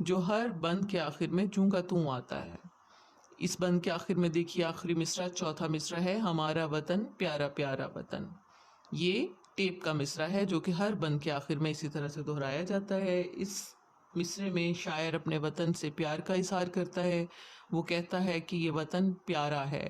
جو ہر بند کے آخر میں چوں کا توں آتا ہے۔ اس بند کے آخر میں دیکھیے آخری مصرع، چوتھا مصرع ہے ہمارا وطن پیارا پیارا وطن۔ یہ ٹیپ کا مصرع ہے جو کہ ہر بند کے آخر میں اسی طرح سے دہرایا جاتا ہے۔ اس مصرع میں شاعر اپنے وطن سے پیار کا اظہار کرتا ہے۔ وہ کہتا ہے کہ یہ وطن پیارا ہے،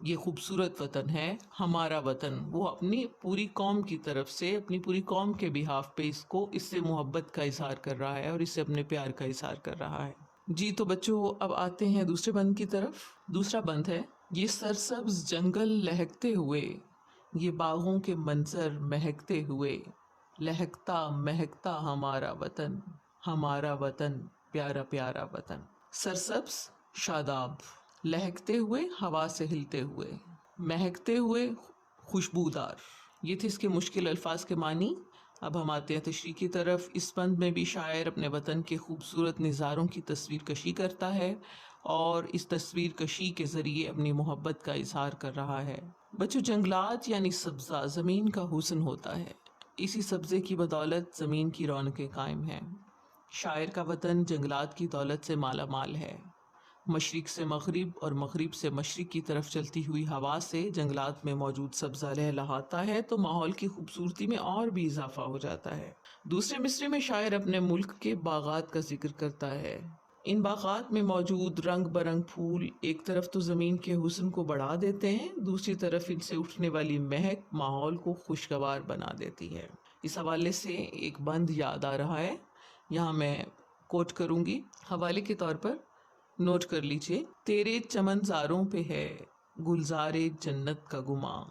یہ خوبصورت وطن ہے، ہمارا وطن۔ وہ اپنی پوری قوم کی طرف سے، اپنی پوری قوم کے بہاف پہ اس سے محبت کا اظہار کر رہا ہے اور اس سے اپنے پیار کا اظہار کر رہا ہے۔ جی تو بچوں اب آتے ہیں دوسرے بند کی طرف۔ دوسرا بند ہے یہ سرسبز جنگل لہکتے ہوئے، یہ باغوں کے منظر مہکتے ہوئے، لہکتا مہکتا ہمارا وطن، ہمارا وطن پیارا پیارا وطن۔ سرسبز شاداب، لہکتے ہوئے ہوا سے ہلتے ہوئے، مہکتے ہوئے خوشبودار۔ یہ تھے اس کے مشکل الفاظ کے معنی۔ اب ہم آتے ہیں تشریح کی طرف۔ اس بند میں بھی شاعر اپنے وطن کے خوبصورت نظاروں کی تصویر کشی کرتا ہے اور اس تصویر کشی کے ذریعے اپنی محبت کا اظہار کر رہا ہے۔ بچوں جنگلات یعنی سبزہ زمین کا حسن ہوتا ہے، اسی سبزے کی بدولت زمین کی رونقیں قائم ہیں۔ شاعر کا وطن جنگلات کی دولت سے مالا مال ہے۔ مشرق سے مغرب اور مغرب سے مشرق کی طرف چلتی ہوئی ہوا سے جنگلات میں موجود سبزہ لہلہاتا ہے تو ماحول کی خوبصورتی میں اور بھی اضافہ ہو جاتا ہے۔ دوسرے مصرعے میں شاعر اپنے ملک کے باغات کا ذکر کرتا ہے۔ ان باغات میں موجود رنگ برنگ پھول ایک طرف تو زمین کے حسن کو بڑھا دیتے ہیں، دوسری طرف ان سے اٹھنے والی مہک ماحول کو خوشگوار بنا دیتی ہے۔ اس حوالے سے ایک بند یاد آ رہا ہے، یہاں میں کوٹ کروں گی، حوالے کے طور پر نوٹ کر لیجئے۔ تیرے چمن زاروں پہ ہے گلزار جنت کا گماں،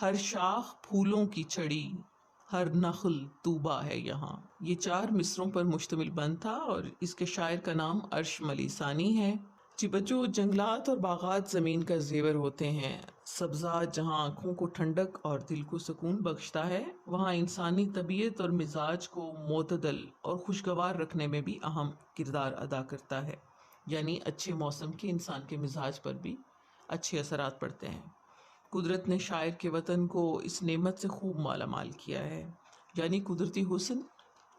ہر شاخ پھولوں کی چڑی، ہر نخل طوبہ ہے یہاں۔ یہ 4 مصروں پر مشتمل بند تھا اور اس کے شاعر کا نام عرش ملی ثانی ہے۔ جی بچوں جنگلات اور باغات زمین کا زیور ہوتے ہیں۔ سبزہ جہاں آنکھوں کو ٹھنڈک اور دل کو سکون بخشتا ہے، وہاں انسانی طبیعت اور مزاج کو معتدل اور خوشگوار رکھنے میں بھی اہم کردار ادا کرتا ہے۔ یعنی اچھے موسم کے انسان کے مزاج پر بھی اچھے اثرات پڑتے ہیں۔ قدرت نے شاعر کے وطن کو اس نعمت سے خوب مالا مال کیا ہے، یعنی قدرتی حسن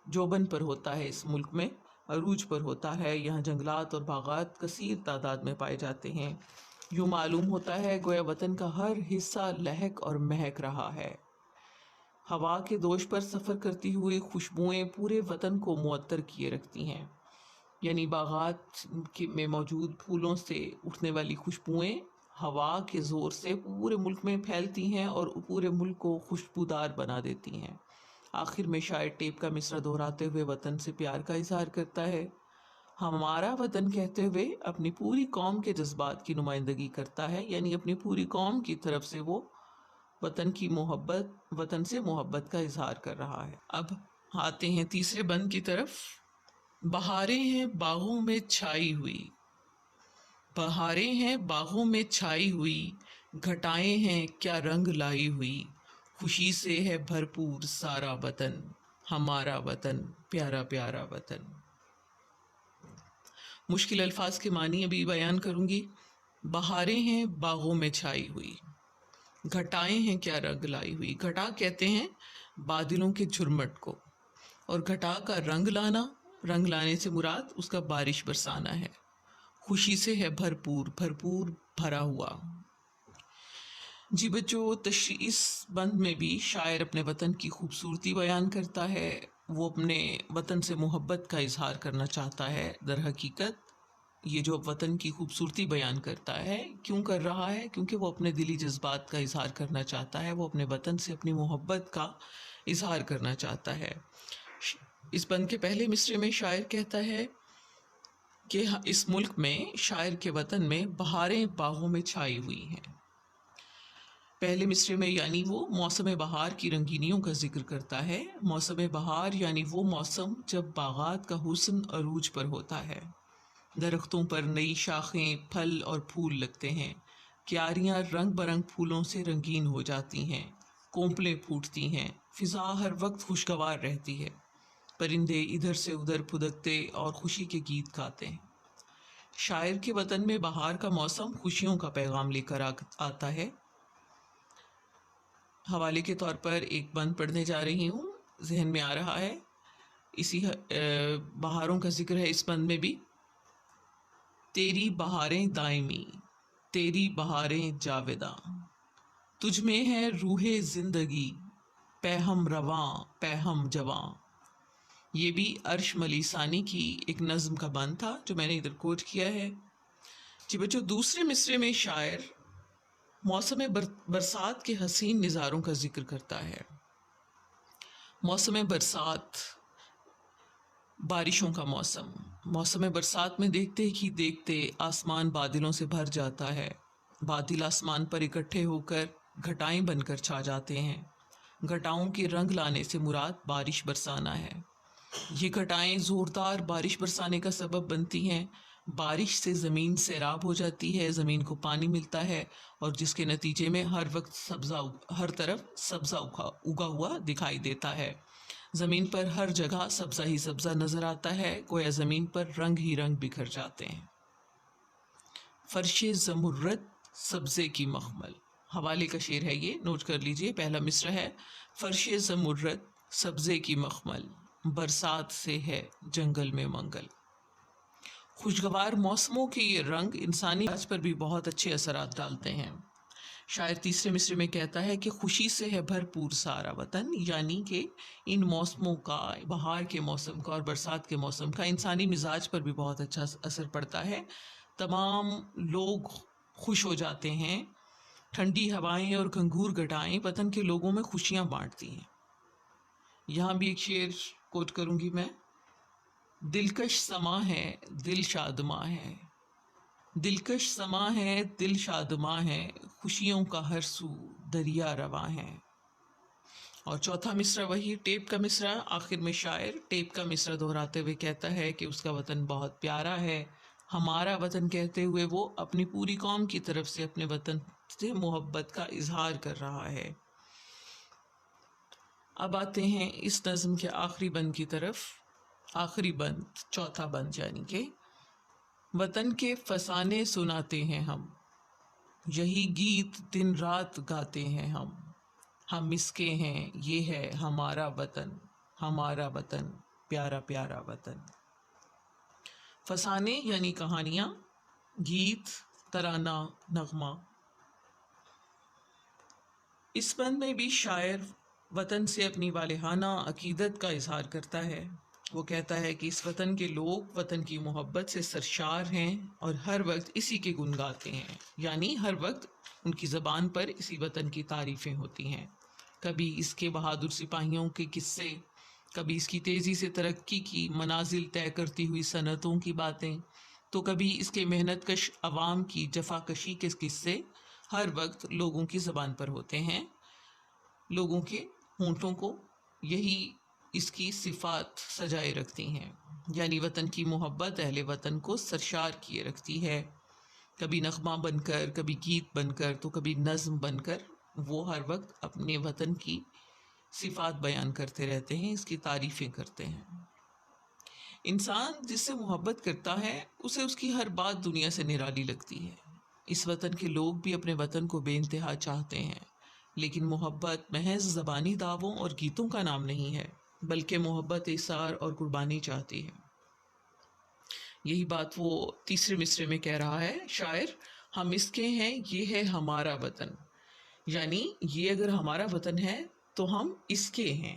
جوبن پر ہوتا ہے، اس ملک میں عروج پر ہوتا ہے۔ یہاں جنگلات اور باغات کثیر تعداد میں پائے جاتے ہیں۔ یوں معلوم ہوتا ہے گویا وطن کا ہر حصہ لہک اور مہک رہا ہے۔ ہوا کے دوش پر سفر کرتی ہوئی خوشبوئیں پورے وطن کو معطر کیے رکھتی ہیں، یعنی باغات میں موجود پھولوں سے اٹھنے والی خوشبوئیں ہوا کے زور سے پورے ملک میں پھیلتی ہیں اور پورے ملک کو خوشبودار بنا دیتی ہیں۔ آخر میں شاعر ٹیپ کا مصرع دہراتے ہوئے وطن سے پیار کا اظہار کرتا ہے۔ ہمارا وطن کہتے ہوئے اپنی پوری قوم کے جذبات کی نمائندگی کرتا ہے، یعنی اپنی پوری قوم کی طرف سے وہ وطن سے محبت کا اظہار کر رہا ہے۔ اب آتے ہیں تیسرے بند کی طرف۔ بہاریں ہیں باغوں میں چھائی ہوئی، بہاریں ہیں باغوں میں چھائی ہوئی، گھٹائیں ہیں کیا رنگ لائی ہوئی، خوشی سے ہے بھرپور سارا وطن، ہمارا وطن پیارا پیارا وطن۔ مشکل الفاظ کے معنی ابھی بیان کروں گی۔ بہاریں ہیں باغوں میں چھائی ہوئی، گھٹائیں ہیں کیا رنگ لائی ہوئی۔ گھٹا کہتے ہیں بادلوں کے جھرمٹ کو، اور گھٹا کا رنگ لانے سے مراد اس کا بارش برسانا ہے۔ خوشی سے ہے بھرپور بھرا ہوا۔ جی بچوں اس بند میں بھی شاعر اپنے وطن کی خوبصورتی بیان کرتا ہے، وہ اپنے وطن سے محبت کا اظہار کرنا چاہتا ہے۔ در حقیقت یہ جو وطن کی خوبصورتی بیان کرتا ہے کیوں کر رہا ہے؟ کیونکہ وہ اپنے دلی جذبات کا اظہار کرنا چاہتا ہے، وہ اپنے وطن سے اپنی محبت کا اظہار کرنا چاہتا ہے۔ اس بند کے پہلے مصرعے میں شاعر کہتا ہے کہ اس ملک میں، شاعر کے وطن میں بہاریں باغوں میں چھائی ہوئی ہیں۔ پہلے مصرعے میں یعنی وہ موسم بہار کی رنگینیوں کا ذکر کرتا ہے۔ موسم بہار یعنی وہ موسم جب باغات کا حسن عروج پر ہوتا ہے، درختوں پر نئی شاخیں، پھل اور پھول لگتے ہیں، کیاریاں رنگ برنگ پھولوں سے رنگین ہو جاتی ہیں، کونپلیں پھوٹتی ہیں، فضا ہر وقت خوشگوار رہتی ہے، پرندے ادھر سے ادھر پھدکتے اور خوشی کے گیت گاتے ہیں۔ شاعر کے وطن میں بہار کا موسم خوشیوں کا پیغام لے کر آتا ہے۔ حوالے کے طور پر ایک بند پڑھنے جا رہی ہوں، ذہن میں آ رہا ہے۔ اسی بہاروں کا ذکر ہے اس بند میں بھی. تیری بہاریں دائمی، تیری بہاریں جاوداں، تجھ میں ہے روح زندگی، پہم رواں پہم جواں. یہ بھی عرش ملی ثانی کی ایک نظم کا بند تھا جو میں نے ادھر کوٹ کیا ہے. جی بچوں، دوسرے مصرے میں شاعر موسم برسات کے حسین نظاروں کا ذکر کرتا ہے. موسم برسات، بارشوں کا موسم. موسم برسات میں دیکھتے ہی دیکھتے آسمان بادلوں سے بھر جاتا ہے. بادل آسمان پر اکٹھے ہو کر گھٹائیں بن کر چھا جاتے ہیں. گھٹاؤں کے رنگ لانے سے مراد بارش برسانا ہے. یہ گھٹائیں زوردار بارش برسانے کا سبب بنتی ہیں. بارش سے زمین سیراب ہو جاتی ہے، زمین کو پانی ملتا ہے، اور جس کے نتیجے میں ہر وقت ہر طرف سبزہ اگا ہوا دکھائی دیتا ہے. زمین پر ہر جگہ سبزہ ہی سبزہ نظر آتا ہے، گویا زمین پر رنگ ہی رنگ بکھر جاتے ہیں. فرش زمرد سبزے کی مخمل، حوالے کا شعر ہے یہ، نوٹ کر لیجئے. پہلا مصرع ہے فرش زمرد سبزے کی مخمل، برسات سے ہے جنگل میں منگل. خوشگوار موسموں کے یہ رنگ انسانی مزاج پر بھی بہت اچھے اثرات ڈالتے ہیں. شاعر تیسرے مصرے میں کہتا ہے کہ خوشی سے ہے بھرپور سارا وطن، یعنی کہ ان موسموں کا، بہار کے موسم کا اور برسات کے موسم کا انسانی مزاج پر بھی بہت اچھا اثر پڑتا ہے. تمام لوگ خوش ہو جاتے ہیں. ٹھنڈی ہوائیں اور گھنگور گھٹائیں وطن کے لوگوں میں خوشیاں بانٹتی ہیں. یہاں بھی ایک شعر کوٹ کروں گی میں. دلکش سما ہے دل شادماں ہے، دلکش سما ہے دل شادماں ہے، خوشیوں کا ہر سو دریا رواں ہے. اور چوتھا مصرع وہی ٹیپ کا مصرع. آخر میں شاعر ٹیپ کا مصرع دہراتے ہوئے کہتا ہے کہ اس کا وطن بہت پیارا ہے. ہمارا وطن کہتے ہوئے وہ اپنی پوری قوم کی طرف سے اپنے وطن سے محبت کا اظہار کر رہا ہے. اب آتے ہیں اس نظم کے آخری بند کی طرف. آخری بند، چوتھا بند، یعنی کہ وطن کے فسانے سناتے ہیں ہم، یہی گیت دن رات گاتے ہیں ہم اس کے ہیں یہ ہے ہمارا وطن پیارا پیارا وطن. فسانے یعنی کہانیاں، گیت، ترانہ، نغمہ. اس بند میں بھی شاعر وطن سے اپنی والہانہ عقیدت کا اظہار کرتا ہے. وہ کہتا ہے کہ اس وطن کے لوگ وطن کی محبت سے سرشار ہیں اور ہر وقت اسی کے گن گاتے ہیں، یعنی ہر وقت ان کی زبان پر اسی وطن کی تعریفیں ہوتی ہیں. کبھی اس کے بہادر سپاہیوں کے قصے، کبھی اس کی تیزی سے ترقی کی منازل طے کرتی ہوئی صنعتوں کی باتیں، تو کبھی اس کے محنت کش عوام کی جفا کشی کے قصے ہر وقت لوگوں کی زبان پر ہوتے ہیں. لوگوں کے ہونٹوں کو یہی اس کی صفات سجائے رکھتی ہیں، یعنی وطن کی محبت اہل وطن کو سرشار کیے رکھتی ہے. کبھی نغمہ بن کر، کبھی گیت بن کر، تو کبھی نظم بن کر وہ ہر وقت اپنے وطن کی صفات بیان کرتے رہتے ہیں، اس کی تعریفیں کرتے ہیں. انسان جس سے محبت کرتا ہے اسے اس کی ہر بات دنیا سے نرالی لگتی ہے. اس وطن کے لوگ بھی اپنے وطن کو بے انتہا چاہتے ہیں، لیکن محبت محض زبانی دعووں اور گیتوں کا نام نہیں ہے، بلکہ محبت ایثار اور قربانی چاہتی ہے. یہی بات وہ تیسرے مصرے میں کہہ رہا ہے شاعر. ہم اس کے ہیں یہ ہے ہمارا وطن، یعنی یہ اگر ہمارا وطن ہے تو ہم اس کے ہیں.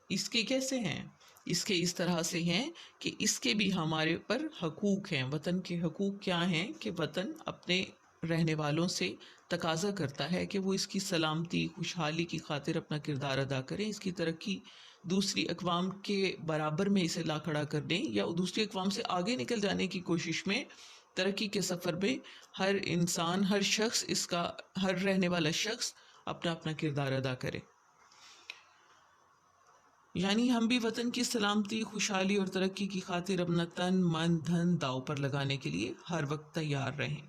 اس کے کیسے ہیں؟ اس کے اس طرح سے ہیں کہ اس کے بھی ہمارے پر حقوق ہیں. وطن کے حقوق کیا ہیں؟ کہ وطن اپنے رہنے والوں سے تقاضا کرتا ہے کہ وہ اس کی سلامتی، خوشحالی کی خاطر اپنا کردار ادا کریں، اس کی ترقی دوسری اقوام کے برابر میں اسے لا کھڑا کر دیں، یا دوسری اقوام سے آگے نکل جانے کی کوشش میں، ترقی کے سفر میں ہر انسان، ہر شخص، اس کا ہر رہنے والا شخص اپنا اپنا کردار ادا کرے. یعنی ہم بھی وطن کی سلامتی، خوشحالی اور ترقی کی خاطر اپنا تن، من، دھن داؤ پر لگانے کے لیے ہر وقت تیار رہیں.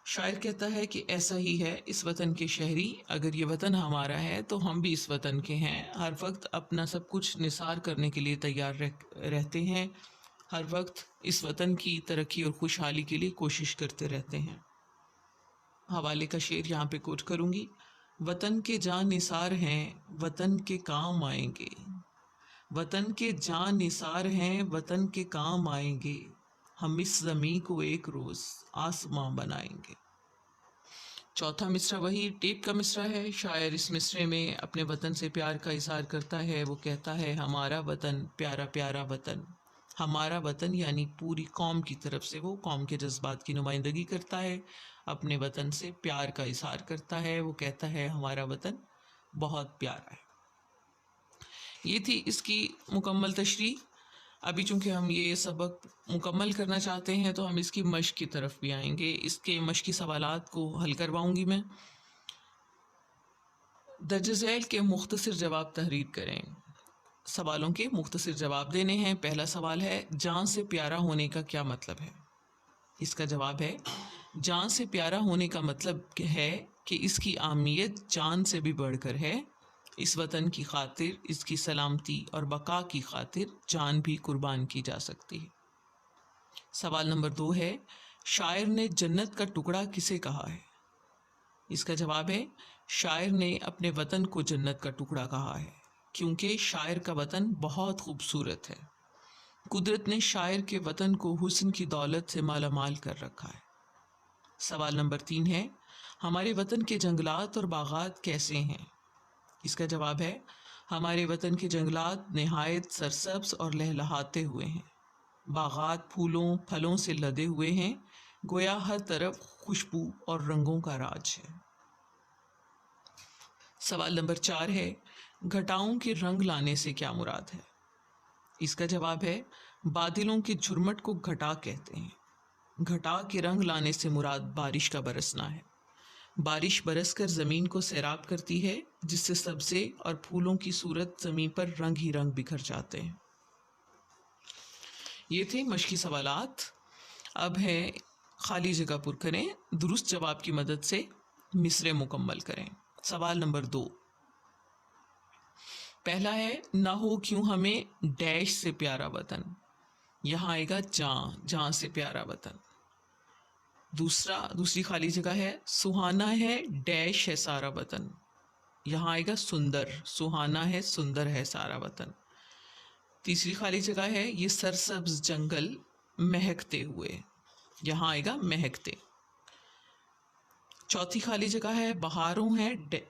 شاعر کہتا ہے کہ ایسا ہی ہے اس وطن کے شہری. اگر یہ وطن ہمارا ہے تو ہم بھی اس وطن کے ہیں، ہر وقت اپنا سب کچھ نثار کرنے کے لیے تیار رہتے ہیں، ہر وقت اس وطن کی ترقی اور خوشحالی کے لیے کوشش کرتے رہتے ہیں. حوالے کا شعر یہاں پہ کوٹ کروں گی. وطن کے جاں نثار ہیں، وطن کے کام آئیں گے، وطن کے جان نثار ہیں، وطن کے کام آئیں گے، ہم اس زمیں کو ایک روز آسماں بنائیں گے۔ چوتھا مصرع وہی ٹیپ کا مصرع ہے۔ شاعر اس مصرع میں اپنے وطن سے پیار کا اظہار کرتا ہے۔ وہ کہتا ہے ہمارا وطن پیارا پیارا وطن۔ ہمارا وطن یعنی پوری قوم کی طرف سے وہ قوم کے جذبات کی نمائندگی کرتا ہے، اپنے وطن سے پیار کا اظہار کرتا ہے۔ وہ کہتا ہے ہمارا وطن بہت پیارا ہے۔ یہ تھی اس کی مکمل تشریح۔ ابھی چونکہ ہم یہ سبق مکمل کرنا چاہتے ہیں تو ہم اس کی مشق کی طرف بھی آئیں گے۔ اس کے مشقی سوالات کو حل کرواؤں گی میں۔ درج ذیل کے مختصر جواب تحریر کریں۔ سوالوں کے مختصر جواب دینے ہیں۔ پہلا سوال ہے جان سے پیارا ہونے کا کیا مطلب ہے؟ اس کا جواب ہے جان سے پیارا ہونے کا مطلب ہے کہ اس کی اہمیت جان سے بھی بڑھ کر ہے۔ اس وطن کی خاطر، اس کی سلامتی اور بقا کی خاطر جان بھی قربان کی جا سکتی ہے۔ سوال نمبر 2 ہے شاعر نے جنت کا ٹکڑا کسے کہا ہے؟ اس کا جواب ہے شاعر نے اپنے وطن کو جنت کا ٹکڑا کہا ہے، کیونکہ شاعر کا وطن بہت خوبصورت ہے۔ قدرت نے شاعر کے وطن کو حسن کی دولت سے مالا مال کر رکھا ہے۔ سوال نمبر 3 ہے ہمارے وطن کے جنگلات اور باغات کیسے ہیں؟ اس کا جواب ہے ہمارے وطن کے جنگلات نہایت سرسبز اور لہلہاتے ہوئے ہیں۔ باغات پھولوں پھلوں سے لدے ہوئے ہیں، گویا ہر طرف خوشبو اور رنگوں کا راج ہے۔ سوال نمبر 4 ہے گھٹاؤں کے رنگ لانے سے کیا مراد ہے؟ اس کا جواب ہے بادلوں کے جھرمٹ کو گھٹا کہتے ہیں۔ گھٹا کے رنگ لانے سے مراد بارش کا برسنا ہے۔ بارش برس کر زمین کو سیراب کرتی ہے، جس سے سبزے اور پھولوں کی صورت زمین پر رنگ ہی رنگ بکھر جاتے ہیں۔ یہ تھے مشقی سوالات۔ اب ہے خالی جگہ پر کریں، درست جواب کی مدد سے مصرع مکمل کریں۔ سوال نمبر 2 پہلا ہے نہ ہو کیوں ہمیں ڈیش سے پیارا وطن۔ یہاں آئے گا جاں سے پیارا وطن۔ دوسری خالی جگہ ہے سہانا ہے ڈیش ہے سارا وطن۔ یہاں آئے گا سندر، سہانا ہے سندر ہے سارا وطن۔ تیسری خالی جگہ ہے یہ سرسبز جنگل مہکتے ہوئے۔ یہاں آئے گا مہکتے۔ چوتھی خالی جگہ ہے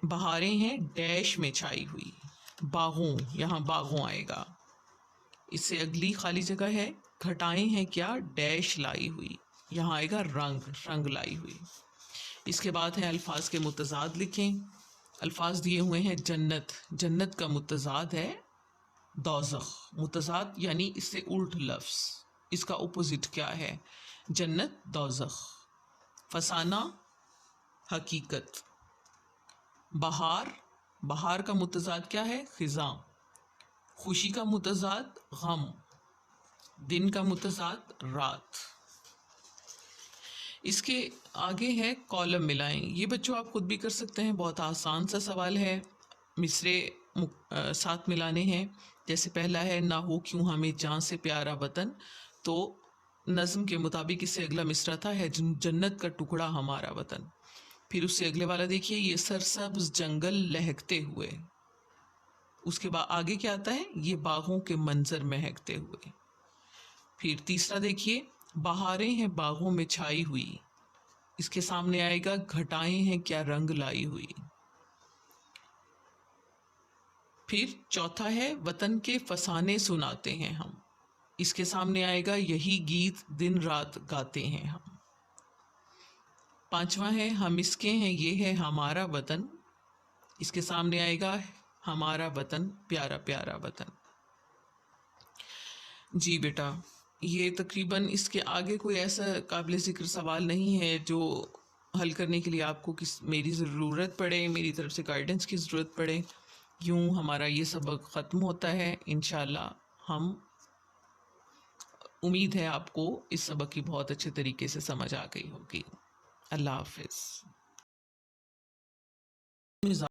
بہاریں ہیں ڈیش میں چھائی ہوئی، باغوں، یہاں باغوں آئے گا۔ اس سے اگلی خالی جگہ ہے گھٹائیں ہیں کیا ڈیش لائی ہوئی، یہاں آئے گا رنگ لائی ہوئی۔ اس کے بعد ہے الفاظ کے متضاد لکھیں۔ الفاظ دیے ہوئے ہیں جنت، جنت کا متضاد ہے دوزخ۔ متضاد یعنی اس سے الٹ لفظ، اس کا اپوزٹ کیا ہے؟ جنت دوزخ۔ فسانہ حقیقت۔ بہار کا متضاد کیا ہے؟ خزاں۔ خوشی کا متضاد غم، دن کا متضاد رات۔ اس کے آگے ہے کالم ملائیں۔ یہ بچوں آپ خود بھی کر سکتے ہیں، بہت آسان سا سوال ہے۔ مصرے ساتھ ملانے ہیں۔ جیسے پہلا ہے نہ ہو کیوں ہمیں جان سے پیارا وطن، تو نظم کے مطابق اس سے اگلا مصرع تھا ہے جنت کا ٹکڑا ہمارا وطن۔ پھر اس سے اگلے والا دیکھیے یہ سرسبز جنگل لہکتے ہوئے۔ اس کے بعد آگے کیا آتا ہے؟ یہ باغوں کے منظر مہکتے ہوئے۔ پھر تیسرا دیکھیے بہاریں ہیں باغوں میں چھائی ہوئی۔ اس کے سامنے آئے گا گھٹائیں ہیں کیا رنگ لائی ہوئی۔ پھر چوتھا ہے وطن کے فسانے سناتے ہیں ہم۔ اس کے سامنے آئے گا یہی گیت دن رات گاتے ہیں ہم۔ پانچواں ہے ہم اس کے ہیں یہ ہے ہمارا وطن۔ اس کے سامنے آئے گا ہمارا وطن پیارا پیارا وطن۔ جی بیٹا، یہ تقریباً اس کے آگے کوئی ایسا قابل ذکر سوال نہیں ہے جو حل کرنے کے لیے آپ کو میری ضرورت پڑے، میری طرف سے گائیڈنس کی ضرورت پڑے۔ یوں ہمارا یہ سبق ختم ہوتا ہے۔ انشاءاللہ ہم امید ہے آپ کو اس سبق کی بہت اچھے طریقے سے سمجھ آ گئی ہوگی۔ اللہ حافظ۔